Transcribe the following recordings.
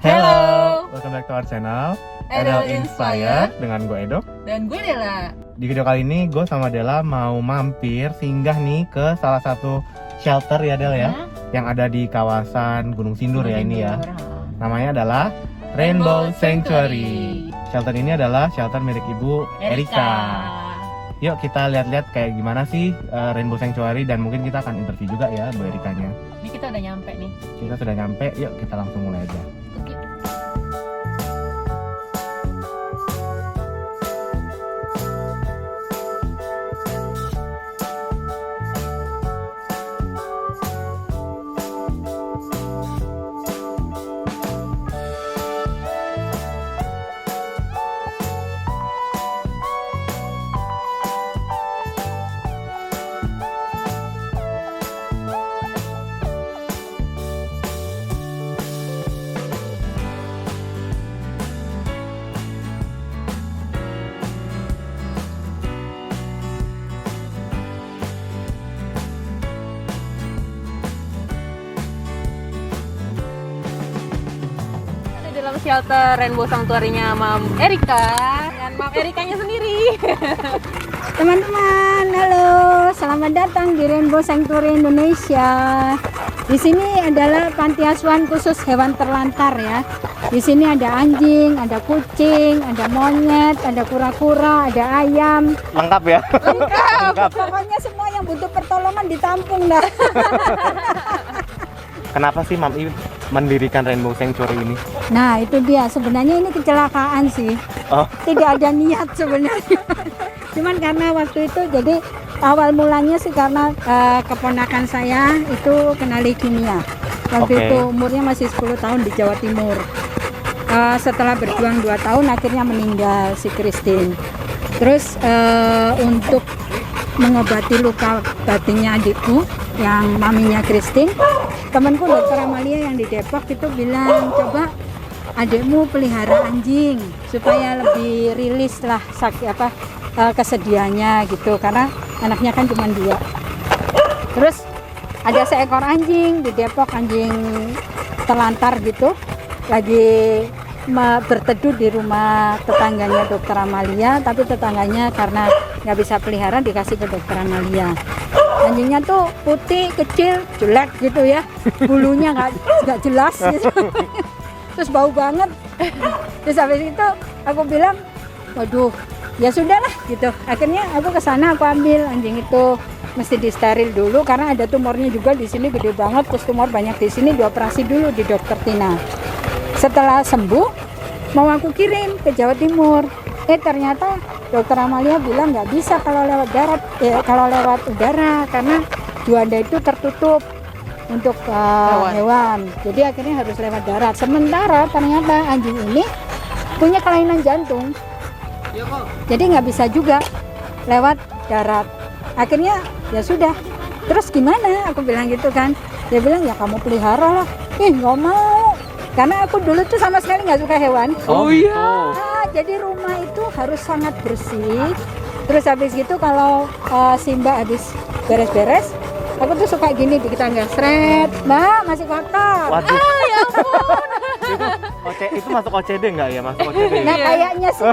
Hello, welcome back to our channel Edel Inspired dengan gue Edo. dan gue Dela. Di video kali ini gue sama Dela mau mampir singgah nih ke salah satu shelter ya Del ya, yang ada di kawasan Gunung Sindur ya ini ya. Namanya adalah Rainbow Sanctuary. Shelter ini adalah shelter milik Ibu Erika. Yuk kita lihat-lihat kayak gimana sih Rainbow Sanctuary, dan mungkin kita akan interview juga ya Bu Erikanya. Ini kita udah nyampe nih. Kita sudah nyampe, yuk kita langsung mulai aja. Oke. Dalam shelter Rainbow Sanctuary-nya Mam Erika dan Mam Erikanya sendiri. Teman-teman, halo, selamat datang di Rainbow Sanctuary Indonesia. Di sini adalah panti asuhan khusus hewan terlantar ya. Di sini ada anjing, ada kucing, ada monyet, ada kura-kura, ada ayam. Lengkap ya? Lengkap. Pokoknya semua yang butuh pertolongan ditampung dah. Kenapa sih Mam I mendirikan Rainbow Sanctuary ini? Nah itu dia, sebenarnya ini kecelakaan sih. Oh. Tidak ada niat sebenarnya. Cuman karena waktu itu, jadi awal mulanya sih karena keponakan saya itu kena leukemia. Waktu itu umurnya masih 10 tahun di Jawa Timur. Setelah berjuang 2 tahun akhirnya meninggal si Christine. Terus untuk mengobati luka batinnya adikku yang maminya Christine, temanku dokter Amalia yang di Depok itu bilang, coba adikmu pelihara anjing supaya lebih rilis lah kesedihannya gitu, karena anaknya kan cuma 2. Terus ada seekor anjing di Depok, anjing terlantar gitu, lagi berteduh di rumah tetangganya dokter Amalia, tapi tetangganya karena nggak bisa pelihara dikasih ke dokter Amalia. Anjingnya tuh putih, kecil, jelek gitu ya, bulunya nggak jelas gitu. Terus bau banget. Terus habis itu aku bilang, waduh, ya sudahlah gitu. Akhirnya aku ke sana, aku ambil anjing itu, mesti disteril dulu karena ada tumornya juga di sini gede banget. Terus tumor banyak di sini, dioperasi dulu di dokter Tina. Setelah sembuh, mau aku kirim ke Jawa Timur. Ternyata dokter Amalia bilang nggak bisa kalau lewat darat, kalau lewat udara, karena Juanda itu tertutup untuk hewan. Jadi akhirnya harus lewat darat. Sementara ternyata anjing ini punya kelainan jantung, jadi nggak bisa juga lewat darat. Akhirnya ya sudah. Terus gimana? Aku bilang gitu kan. Dia bilang ya kamu pelihara lah. Nggak mau. Karena aku dulu tuh sama sekali nggak suka hewan. Oh iya. Jadi rumah itu harus sangat bersih. Terus habis gitu kalau si Mbak habis beres-beres, aku tuh suka gini di tangga, seret, Mbak masih kotor. Waduh. Ya ampun. Itu masuk OCD nggak ya? Masuk OCD. Nah kayaknya sih.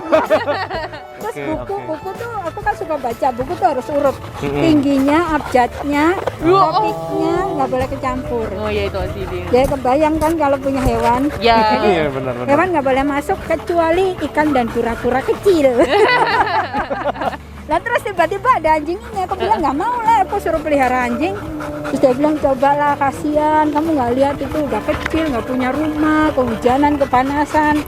Terus Oke. buku tuh aku kan suka baca, buku tuh harus urut. Tingginya, abjadnya, topiknya nggak boleh kecampur. Oh iya itu OCD. Ya kebayang kan kalau punya hewan. Ya. Iya benar. Hewan nggak boleh masuk kecuali ikan dan kura-kura kecil. Nah terus tiba-tiba ada anjing ini, aku bilang nggak mau lah, aku suruh pelihara anjing. Terus dia bilang cobalah, kasihan, kamu nggak lihat itu udah kecil, nggak punya rumah, kehujanan, kepanasan.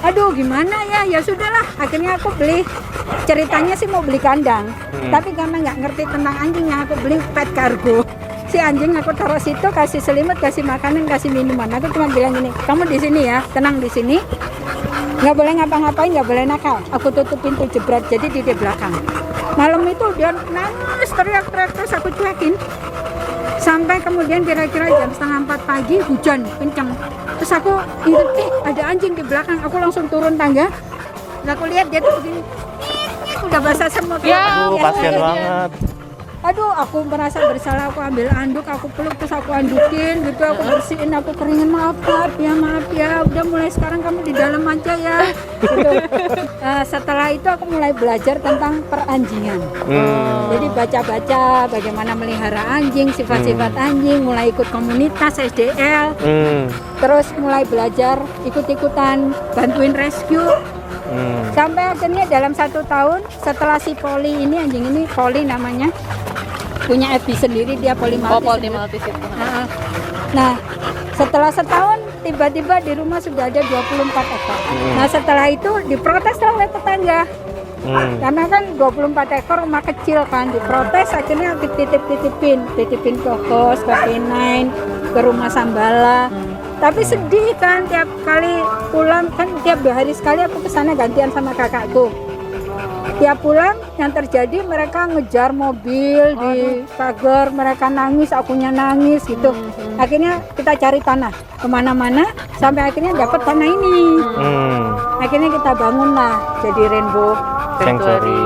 Aduh gimana ya, ya sudahlah. Akhirnya aku beli, ceritanya sih mau beli kandang, tapi karena nggak ngerti tentang anjingnya, aku beli pet cargo. Si anjing aku taruh situ, kasih selimut, kasih makanan, kasih minuman. Aku cuma bilang gini, kamu di sini ya, tenang di sini. Nggak boleh ngapa-ngapain, nggak boleh nakal. Aku tutup pintu jebret, jadi di belakang. Malam itu dia nangis, teriak-teriak, terus aku cuekin. Sampai kemudian kira-kira jam 3:30 pagi hujan kencang. Terus aku ingat, ada anjing di belakang. Aku langsung turun tangga. Nah, aku lihat dia tuh begini, udah basah semua. Ya, Aduh, kasihan banget. aduh aku merasa bersalah, aku ambil anduk, aku peluk, terus aku andukin gitu, aku bersihin, aku keringin, maaf ya, udah mulai sekarang kamu di dalam aja ya gitu. Setelah itu aku mulai belajar tentang peranjingan. Jadi baca-baca bagaimana melihara anjing, sifat-sifat anjing, mulai ikut komunitas SDL, terus mulai belajar ikut-ikutan bantuin rescue. Sampai akhirnya dalam 1 tahun setelah si Poli ini, anjing ini Poli namanya, punya FB sendiri, dia Poli Maltese. Poli Maltese itu. Nah setelah setahun tiba-tiba di rumah sudah ada 24 ekor. Nah setelah itu diprotes oleh tetangga. Karena kan 24 ekor rumah kecil kan, diprotes, akhirnya titipin ke kos, ke P9, ke rumah Sambala. Tapi sedih kan, tiap kali pulang kan, tiap 2 hari sekali aku kesana gantian sama kakakku. Tiap pulang yang terjadi mereka ngejar mobil di pagar, mereka nangis, akunya nangis gitu. Akhirnya kita cari tanah kemana-mana sampai akhirnya dapat tanah ini. Akhirnya kita bangun lah jadi Rainbow Sanctuary.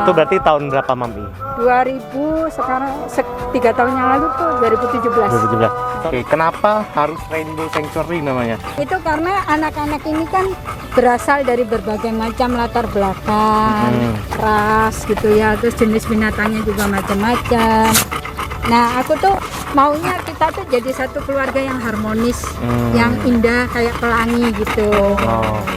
Itu berarti tahun berapa Mami? 2000, sekarang 3 tahun yang lalu tuh 2017. 2017. Oke, kenapa harus Rainbow Sanctuary namanya? Itu karena anak-anak ini kan berasal dari berbagai macam latar belakang, ras gitu ya, terus jenis binatangnya juga macam-macam. Nah, aku tuh maunya kita tuh jadi satu keluarga yang harmonis, yang indah kayak pelangi gitu.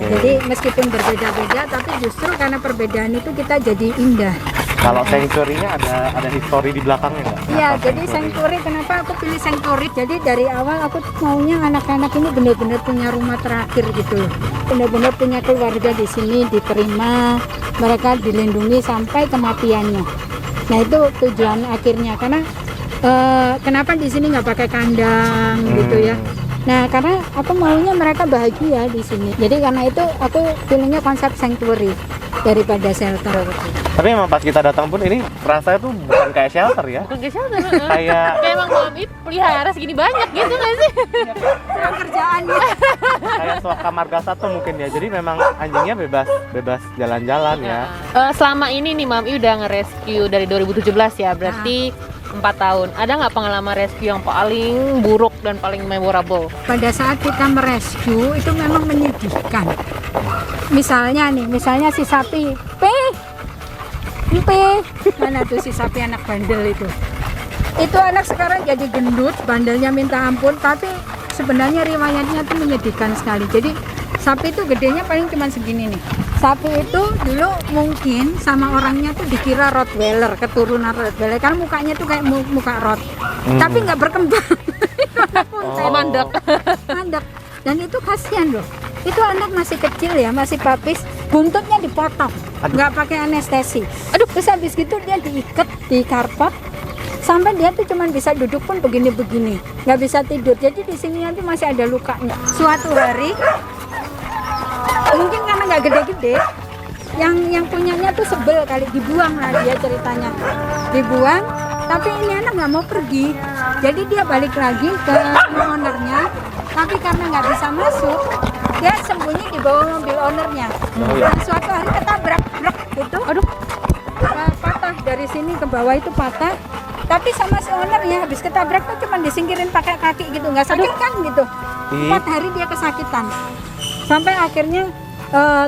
Jadi meskipun berbeda-beda, tapi justru karena perbedaan itu kita jadi indah. Kalau sanctuary-nya ada histori di belakangnya nggak? Iya, jadi sanctuary, kenapa aku pilih sanctuary? Jadi dari awal aku maunya anak-anak ini benar-benar punya rumah terakhir gitu. Benar-benar punya keluarga di sini, diterima, mereka dilindungi sampai kematiannya. Nah, itu tujuan akhirnya, karena kenapa di sini nggak pakai kandang gitu ya? Nah, karena aku maunya mereka bahagia di sini. Jadi karena itu aku pilihnya konsep sanctuary daripada shelter. Tapi emang pas kita datang pun ini rasanya tuh bukan kayak shelter ya? Bukan kayak shelter. Kayak emang Mami pelihara segini banyak gitu nggak sih? Kerjaannya. kayak Swaka Marga Satu mungkin ya. Jadi memang anjingnya bebas jalan-jalan ya. Selama ini nih Mami udah nge-rescue dari 2017 ya, berarti 4 tahun. Ada nggak pengalaman rescue yang paling buruk dan paling memorable? Pada saat kita merescue itu memang menyedihkan. Misalnya si sapi, mana tuh si sapi anak bandel itu? Itu anak sekarang jadi gendut, bandelnya minta ampun, tapi sebenarnya riwayatnya tuh menyedihkan sekali. Jadi sapi itu gedenya paling cuma segini nih. Sapi itu dulu mungkin sama orangnya tuh dikira Rottweiler, keturunan Rottweiler, karena mukanya tuh kayak muka rot, tapi nggak berkembang. Mandak. Dan itu kasihan loh. Itu anak masih kecil ya, masih papis, buntutnya dipotong, nggak pakai anestesi. Terus habis gitu dia diikat di karpet sampai dia tuh cuma bisa duduk pun begini-begini, nggak bisa tidur. Jadi di sini nanti masih ada lukanya. Suatu hari mungkin karena nggak gede-gede, yang punyanya tuh sebel kali, dibuang lah dia ceritanya, dibuang. Tapi ini anak nggak mau pergi, jadi dia balik lagi ke ownernya. Tapi karena nggak bisa masuk, dia sembunyi di bawah mobil ownernya. Dan suatu hari ketabrak, gitu. Patah dari sini ke bawah itu patah. Tapi sama si ownernya habis ketabrak tuh cuma disingkirin pakai kaki gitu, nggak sakit kan gitu. 4 hari dia kesakitan. Sampai akhirnya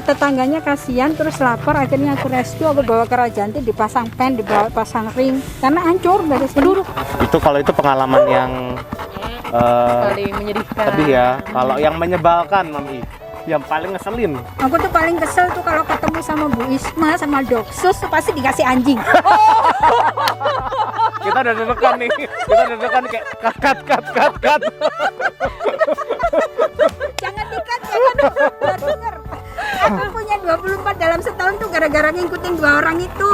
tetangganya kasihan, terus lapor, akhirnya aku rescue, aku bawa ke Rajanti, dipasang pen, dibawa pasang ring karena hancur dari sini. Itu kalau itu pengalaman yang Paling menyedihkan. sedih ya. Kalau yang menyebalkan Mami, yang paling ngeselin. Aku tuh paling kesel tuh kalau ketemu sama Bu Isma sama Doksus tuh pasti dikasih anjing. Kita udah deg-degan nih. Kita udah deg-degan kayak cut. Jangan dikat, biar denger. Aku punya 24 dalam setahun tuh gara-gara ngikutin 2 orang itu.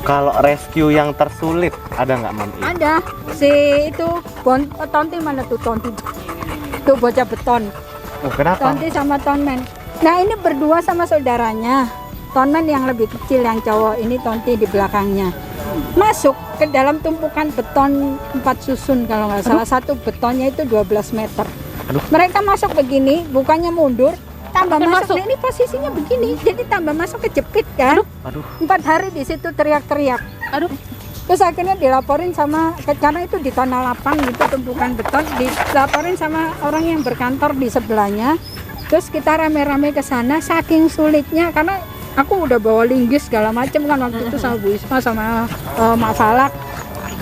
Kalau rescue yang tersulit ada nggak Mami? Ada si itu Tonti, mana tuh Tonti? Tuh bocah beton. Kenapa? Tonti sama Tonman. Nah ini berdua sama saudaranya. Tonman yang lebih kecil, yang cowok, ini Tonti di belakangnya. Masuk ke dalam tumpukan beton 4 susun kalau nggak salah. Satu betonnya itu 12 meter. Mereka masuk begini, bukannya mundur, tambah masuk. Nah, ini posisinya begini, jadi tambah masuk kejepit kan. 4 hari di situ teriak-teriak. Terus akhirnya dilaporin sama, karena itu di tanah lapang gitu, tumpukan beton, dilaporin sama orang yang berkantor di sebelahnya. Terus kita rame-rame ke sana, saking sulitnya karena aku udah bawa linggis segala macem kan waktu itu sama Bu Isma sama Mak Falak,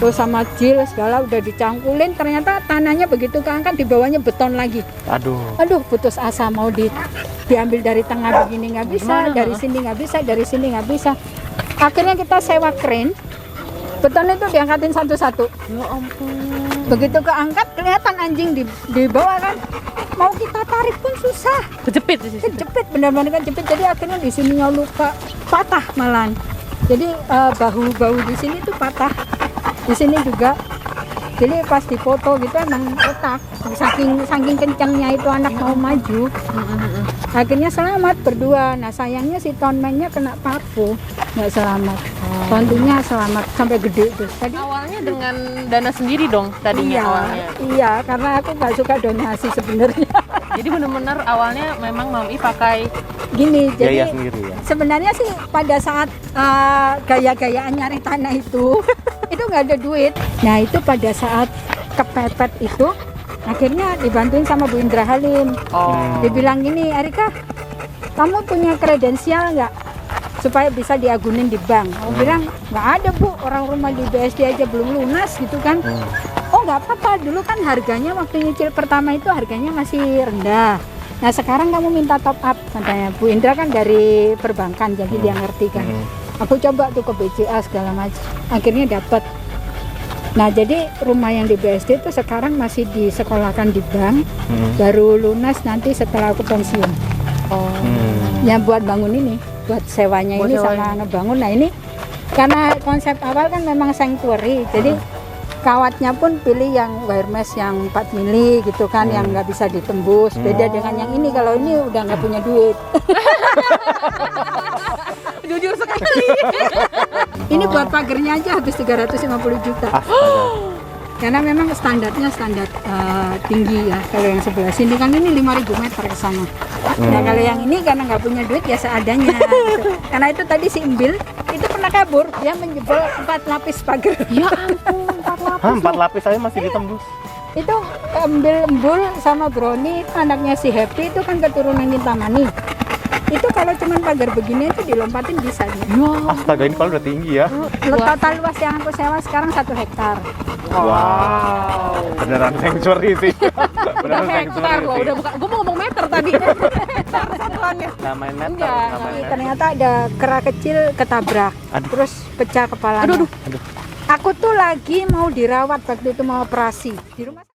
terus sama Jil segala udah dicangkulin, ternyata tanahnya begitu keangkat di bawahnya beton lagi. Aduh putus asa, mau diambil dari tengah begini nggak bisa, dari sini nggak bisa, dari sini nggak bisa. Akhirnya kita sewa kren, beton itu diangkatin satu-satu. Ya ampun. Begitu keangkat kelihatan anjing di bawah kan, mau kita tarik pun susah. Kejepit di situ. Kejepit, benar-benar kejepit. Jadi akhirnya di sininya luka, patah malahan. Jadi bahu di sini tuh patah, di sini juga. Jadi pas difoto gitu emang retak, saking kencangnya itu anak mau maju. Akhirnya selamat berdua. Nah sayangnya si tonmennya kena parvo, nggak selamat. Tontunya selamat sampai gede tuh. Tadi Awalnya dengan dana sendiri dong tadinya awalnya. Iya, karena aku nggak suka donasi sebenarnya. Jadi benar-benar awalnya memang Mami pakai Gini, Biaya jadi sendiri ya. sebenarnya sih pada saat gaya-gayaan nyari tanah itu nggak ada duit. Nah itu pada saat kepepet itu akhirnya dibantuin sama Bu Indra Halim. Dibilang gini, Erika, kamu punya kredensial nggak supaya bisa diagunin di bank? Aku bilang nggak ada Bu, orang rumah di BSD aja belum lunas gitu kan. Oh nggak apa-apa, dulu kan harganya waktu nyicil pertama itu harganya masih rendah. Nah sekarang kamu minta top up katanya. Bu Indra kan dari perbankan jadi dia ngerti kan. Aku coba tuh ke BCA segala macam, akhirnya dapat. Nah jadi rumah yang di BSD itu sekarang masih disekolahkan di bank, baru lunas nanti setelah aku pensiun. Ya buat bangun ini, buat sewanya ini sama ngebangun. Nah ini karena konsep awal kan memang sanctuary, jadi kawatnya pun pilih yang wire mesh yang 4 mili gitu kan, yang nggak bisa ditembus. Beda dengan yang ini, kalau ini udah nggak punya duit. Jujur sekali. Ini buat pagernya aja habis 350 juta. Karena memang standarnya standar tinggi ya. Kalau yang sebelah sini kan ini 5.000 meter ke sana. Nah kalau yang ini karena nggak punya duit ya seadanya. Gitu. Karena itu tadi si Embil itu pernah kabur, dia menjebol 4 lapis pagar. Ya ampun, 4 lapis. 4 lapis saya masih ditembus. Itu Embul sama Brownie, anaknya si Happy itu kan keturunan Kintamani. Itu kalau cuman pagar begini itu dilompatin bisa ya. Astaga, ini kalau udah tinggi ya. Total luas yang aku sewa sekarang 1 hektar. Wow. Beneran sanctuary sih. Udah hektar loh, udah bukan. Gue mau ngomong meter tadi. Hektar satuannya. Nggak main meter, Enggak. nggak main meter. Ternyata ada kera kecil ketabrak, terus pecah kepalanya. Aduh. Aku tuh lagi mau dirawat waktu itu, mau operasi di rumah.